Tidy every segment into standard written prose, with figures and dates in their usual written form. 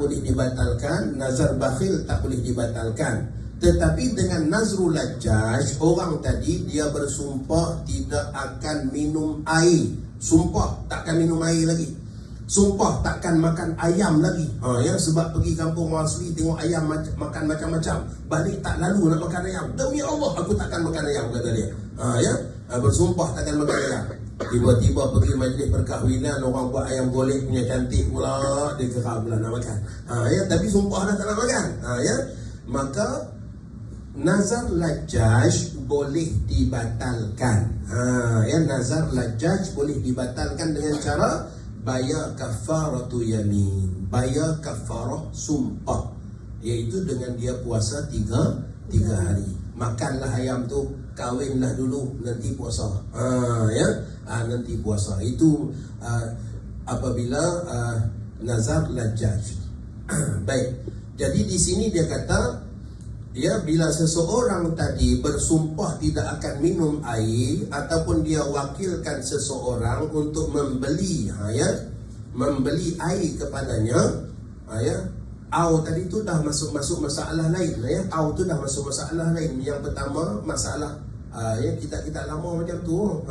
boleh dibatalkan, nazar bakhil tak boleh dibatalkan. Tetapi dengan nazrul lajjaj, orang tadi dia bersumpah tidak akan minum air. Sumpah takkan minum air lagi. Sumpah takkan makan ayam lagi. Sebab pergi kampung orang asli tengok ayam makan macam-macam. Balik tak lalu nak makan ayam. Demi Allah aku takkan makan ayam, kata dia. Bersumpah takkan makan ayam. Tiba-tiba pergi majlis perkahwinan, orang buat ayam golek punya cantik pula, dia geram pula nak makan. Tapi sumpah dah tak nak makan. Maka nazar lajjaj boleh dibatalkan. Nazar lajjaj boleh dibatalkan dengan cara bayar kafaratu yamin, bayar kafarah sumpah, iaitu dengan dia puasa 3 hari. Makanlah ayam tu, kawinlah dulu, nanti puasa. Nanti puasa. Itu apabila nazar lajjaj. Baik. Jadi di sini dia kata, bila seseorang tadi bersumpah tidak akan minum air, ataupun dia wakilkan seseorang untuk membeli air kepadanya, tadi tu dah masuk masalah lain. Tu dah masuk masalah lain. Yang pertama masalah kita lama macam tu.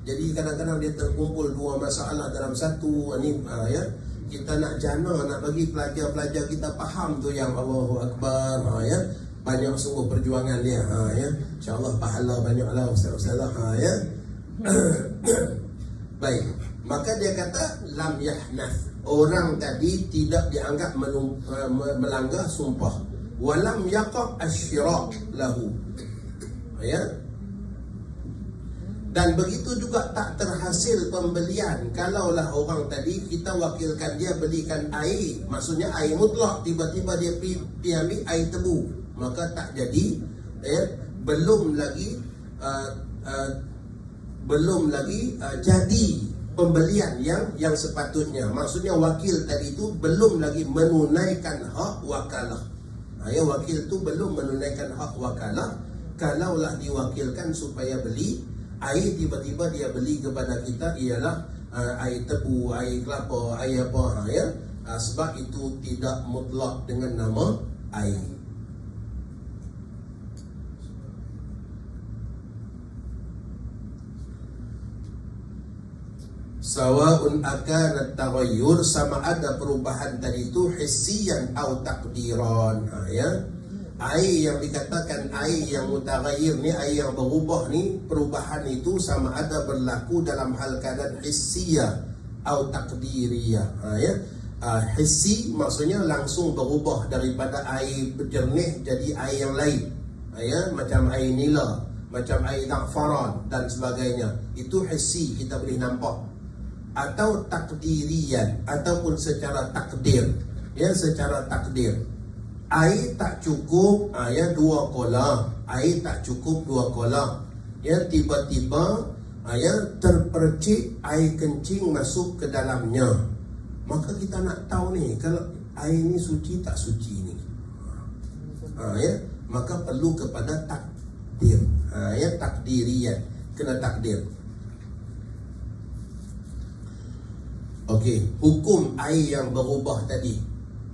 Jadi kadang-kadang dia terkumpul dua masalah dalam satu. Kita nak jana, nak bagi pelajar-pelajar kita faham tu yang Allahu Akbar. Banyak sungguh perjuangan dia. InsyaAllah pahala banyaklah ustaz-ustazah. Baik. Maka dia kata lam yahnath, orang tadi tidak dianggap melanggar sumpah. Walam yaqa' asyirak lahu. Dan begitu juga tak terhasil pembelian. Kalaulah orang tadi kita wakilkan dia belikan air, maksudnya air mutlak, tiba-tiba dia pergi ambil air tebu, maka tak jadi. Belum lagi jadi pembelian yang sepatutnya. Maksudnya wakil tadi itu belum lagi menunaikan hak wakalah. Wakil tu belum menunaikan hak wakalah. Kalaulah diwakilkan supaya beli air, tiba-tiba dia beli kepada kita ialah air tebu, air kelapa, air apa, sebab itu tidak mutlak dengan nama air. Sawa'un akana taghayyur, sama ada perubahan tadi itu hissiyan atau takdiran. Air yang dikatakan air yang mutaghayyir ni, air yang berubah ni, perubahan itu sama ada berlaku dalam hal keadaan hissiyah atau takdiriyah. Hissi maksudnya langsung berubah daripada air jernih jadi air yang lain. Macam air nila, macam air za'faran dan sebagainya. Itu hissi, kita boleh nampak. Atau takdirian, ataupun secara takdir. Secara takdir. Air tak cukup, 2 kolam. Air tak cukup 2 kolam. Tiba-tiba terpercik air kencing masuk ke dalamnya. Maka kita nak tahu ni, kalau air ni suci tak suci ni. Maka perlu kepada takdir. Takdirian, kena takdir. Okey, hukum air yang berubah tadi,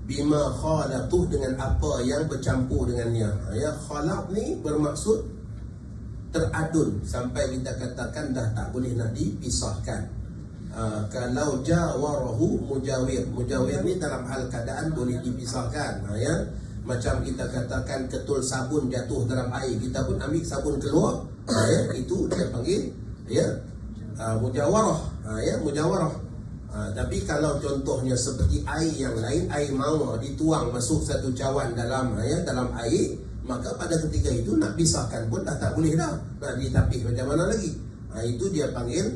bima khalatuh, dengan apa yang bercampur dengannya. Khalat ni bermaksud teradun, sampai kita katakan dah tak boleh nak dipisahkan. Kalau jawarahu mujawir, mujawir ni dalam hal keadaan boleh dipisahkan. Macam kita katakan ketul sabun jatuh dalam air, kita pun ambil sabun keluar, itu dia panggil mujawarah. Mujawarah. Tapi kalau contohnya seperti air yang lain, air mawar dituang masuk satu cawan dalam air, maka pada ketika itu nak pisahkan pun dah tak boleh dah. Nak ditapis macam mana lagi? Itu dia panggil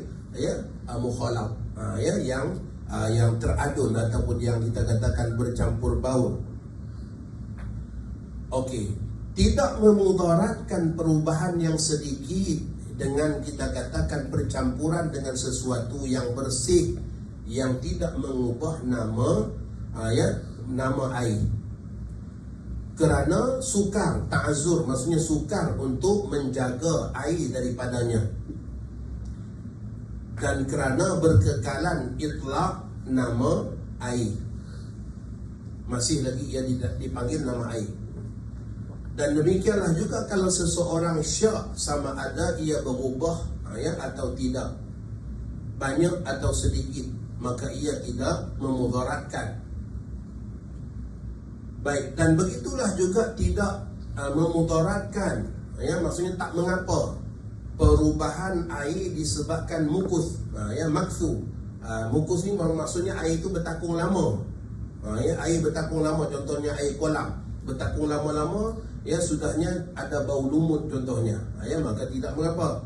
mukhalaf, yang teradun ataupun yang kita katakan bercampur baur. Okey, tidak memudaratkan perubahan yang sedikit dengan kita katakan percampuran dengan sesuatu yang bersih, yang tidak mengubah nama air. Kerana sukar, ta'azur, maksudnya sukar untuk menjaga air daripadanya. Dan kerana berkekalan itlaq nama air. masih lagi ia dipanggil nama air. Dan demikianlah juga kalau seseorang syak, sama ada ia berubah atau tidak, banyak atau sedikit, maka ia tidak memudaratkan. Baik, dan begitulah juga tidak memudaratkan, maksudnya tak mengapa perubahan air disebabkan mukus, maksu. Mukus ni maksudnya air itu bertakung lama. Air bertakung lama, contohnya air kolam bertakung lama-lama, sudahnya ada bau lumut contohnya, maka tidak mengapa.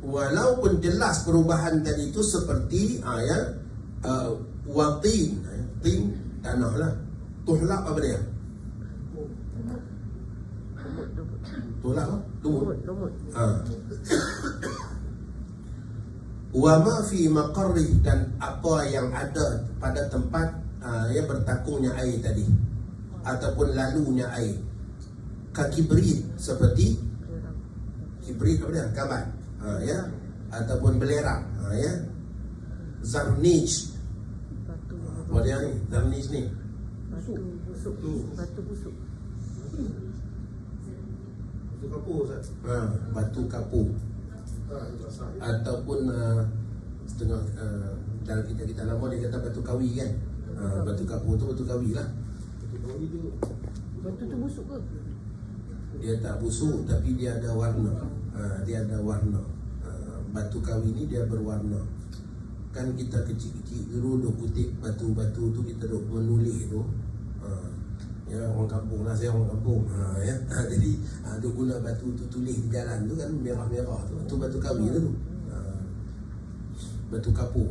Walaupun jelas perubahan tadi itu seperti watin, tin tanah lah, tuhlak apa dia? Tuhlak apa? Lumut. Wa ma fi maqarrih, dan apa yang ada pada tempat yang bertakungnya air tadi, ataupun lalunya air. Kibrit, seperti kibrit apa dia? Kabat. Ataupun belerang, zarnij, apa dia ni? Zarnij ni batu busuk, batu kapur, ataupun setengah dalam kita lama dia kata batu kawi kan. Batu kapur tu batu kawi lah. Batu tu busuk ke? Dia tak busuk, tapi dia ada warna. Dia ada warna. Batu kawi ni dia berwarna. Kan kita kecil-kecil dulu duk kutip batu-batu tu, kita duk menulis tu. Orang kampung lah, saya orang kampung. Jadi duk guna batu tu tulis di jalan tu kan, merah-merah tu. Tu batu kawi tu. Batu kapur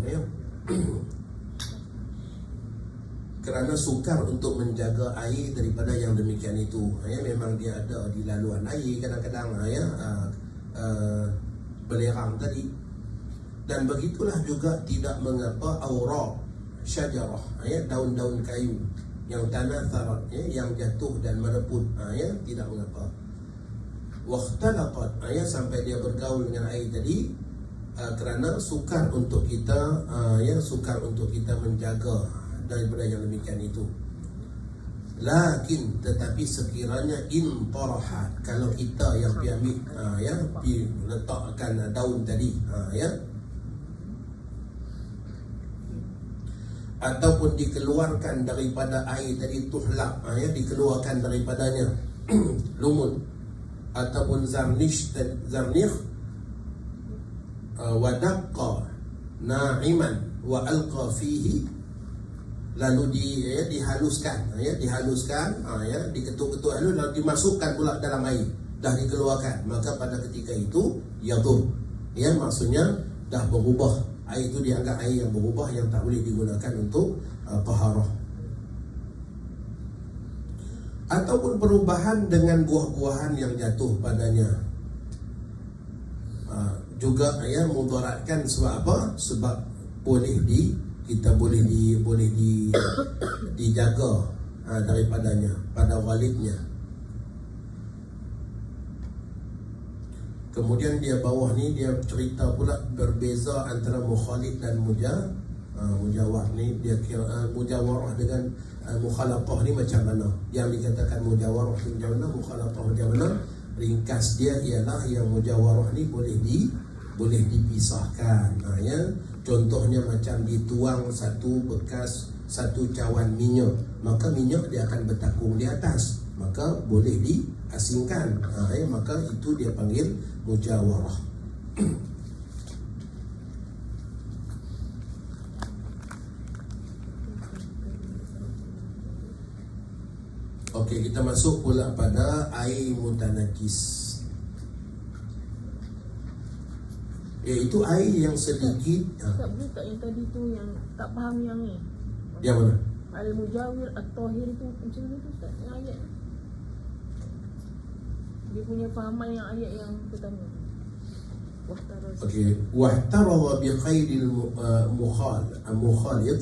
kerana sukar untuk menjaga air daripada yang demikian itu. Memang dia ada di laluan air kadang-kadang belerang tadi. Dan begitulah juga tidak mengapa auraq syajarah, daun-daun kayu yang tanah tharat, yang jatuh dan mereput, tidak mengapa. Waqtalaqat, sampai dia bergaul dengan air tadi, kerana sukar untuk kita menjaga daripada yang demikian itu. Lakin, tetapi sekiranya in tarahat, kalau kita yang pi ambil pi letakkan daun tadi, ataupun dikeluarkan daripada air tadi, tuhlak, dikeluarkan daripadanya lumut, ataupun zarnikh wa daqqa na'iman wa alqa fihi, lalu dihaluskan, diketuk-ketuk halus, lalu dimasukkan pula dalam air, dah dikeluarkan, maka pada ketika itu yadur, maksudnya dah berubah. Air itu dianggap air yang berubah, yang tak boleh digunakan untuk taharah. Ataupun perubahan dengan buah-buahan yang jatuh padanya, juga mudaratkan. Sebab apa? Sebab kita boleh dijaga daripadanya pada walidnya. Kemudian dia bawah ni dia cerita pula berbeza antara mukhalid dan mujawar ni. Dia kira mujawarah dengan mukhalafah ni macam mana. Yang dikatakan mujawarah macam mana, mukhalafah macam mana. Ringkas dia ialah yang mujawarah ni boleh dipisahkan. Contohnya macam dituang satu bekas, satu cawan minyak, maka minyak dia akan bertakung di atas, maka boleh diasingkan. Maka itu dia panggil mujawarah. Okey, kita masuk pula pada air mutanajis, iaitu air yang sedikit. Tak boleh tak yang tadi tu, yang tak faham yang ni. Yang mana? Al-Mujawir At-Tahir tu macam mana tu Ustaz? Yang ayat dia punya fahaman yang ayat yang pertama. Okey, wahtarara bi khairil mukhalid,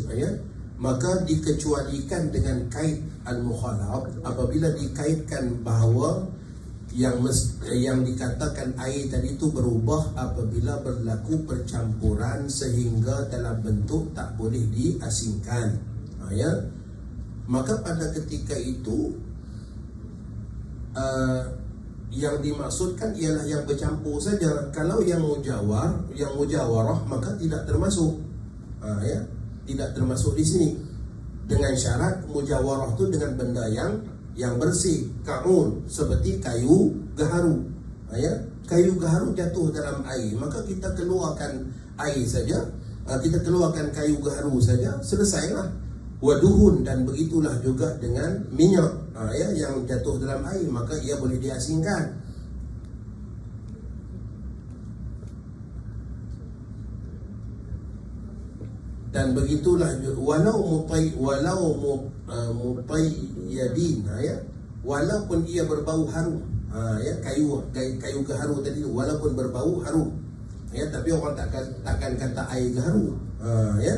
maka dikecualikan dengan kait al-mukhalaf apabila dikaitkan bahawa yang dikatakan air tadi itu berubah apabila berlaku percampuran sehingga dalam bentuk tak boleh diasingkan. Ya, maka pada ketika itu yang dimaksudkan ialah yang bercampur saja. Kalau yang mujawarah maka tidak termasuk. Ya, tidak termasuk di sini. Dengan syarat mujawarah itu dengan benda yang bersih, kaun, seperti kayu gaharu. Ya, kayu gaharu jatuh dalam air, maka kita keluarkan air saja, kita keluarkan kayu gaharu saja, selesailah. Waduhun, dan begitulah juga dengan minyak ya, yang jatuh dalam air, maka ia boleh diasingkan. Dan begitulah walau mutayyibin, ya, walaupun ia berbau harum, ya, kayu gaharu tadi walaupun berbau harum, ya, tapi orang takkan kata air gaharu, ya.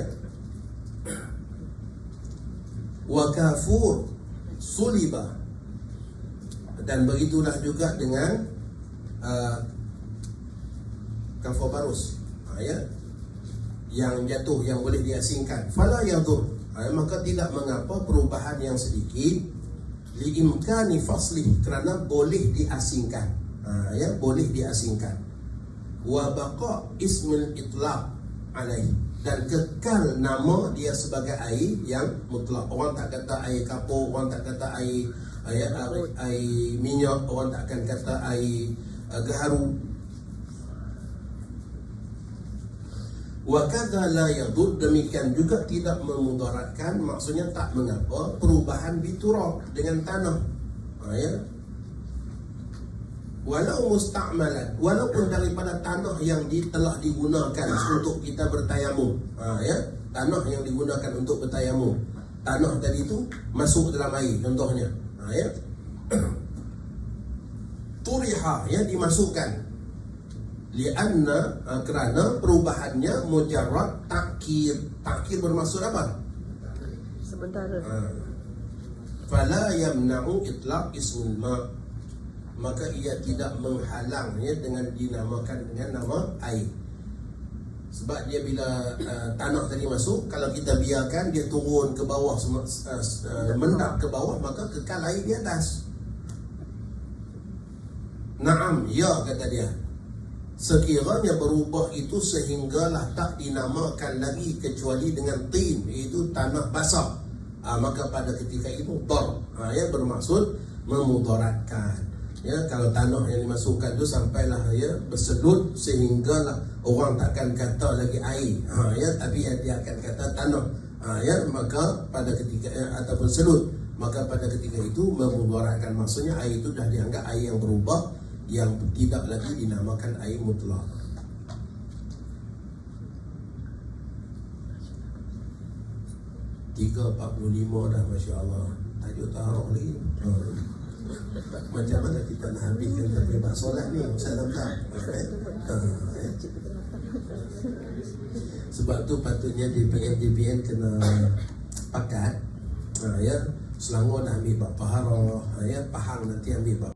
Wa kafur suliba, dan begitulah juga dengan kafur barus, ya, yang jatuh, yang boleh diasingkan. Fala yadur, maka tidak mengapa perubahan yang sedikit, liimkani faslih, kerana boleh diasingkan, ya, boleh diasingkan. Wa baqa ismil itlaq alaih, dan kekal nama dia sebagai air yang mutlak. Orang tak kata air kapur, orang tak kata air minyak, orang tak akan kata air gaharu. Wa kadza la yadur, demikian juga tidak memudaratkan, maksudnya tak mengapa perubahan biturab dengan tanah, ya. Walau musta'malan, walaupun daripada tanah yang telah digunakan untuk kita bertayamum, ya, tanah yang digunakan untuk bertayamum, tanah tadi itu masuk dalam air contohnya, ya. Turiha, ya, dimasukkan. Lianna, kerana perubahannya mujarrad takkir. Takkir bermaksud apa? Sementara. Fala yamna'u itlaq ismul ma', maka ia tidak menghalangnya dengan dinamakan dengan nama air. Sebab dia bila tanah tadi masuk, kalau kita biarkan dia turun ke bawah, mendap ke bawah, maka kekal air di atas. Naam, ya, kata dia. Sekiranya berubah itu sehinggalah tak dinamakan lagi kecuali dengan tin, iaitu tanah basah, maka pada ketika itu dar, ya, bermaksud memudaratkan. Ya, kalau tanah yang dimasukkan itu sampailah, ya, berselut sehinggalah orang takkan kata lagi air, ya, tapi dia akan kata tanah, ya, maka pada ketika ataupun selut, maka pada ketika itu memudaratkan, maksudnya air itu dah dianggap air yang berubah, yang tidak lagi dinamakan air mutlak. Tiga 45 dah, Masya Allah. Tajuk taharah lagi. Macam mana kita nak habiskan sampai bab solat ni? Salam tak? Sebab tu patutnya DPN kena pakat, ya. Selangor dah ambil bab taharah, ya. Pahang nanti ambil bab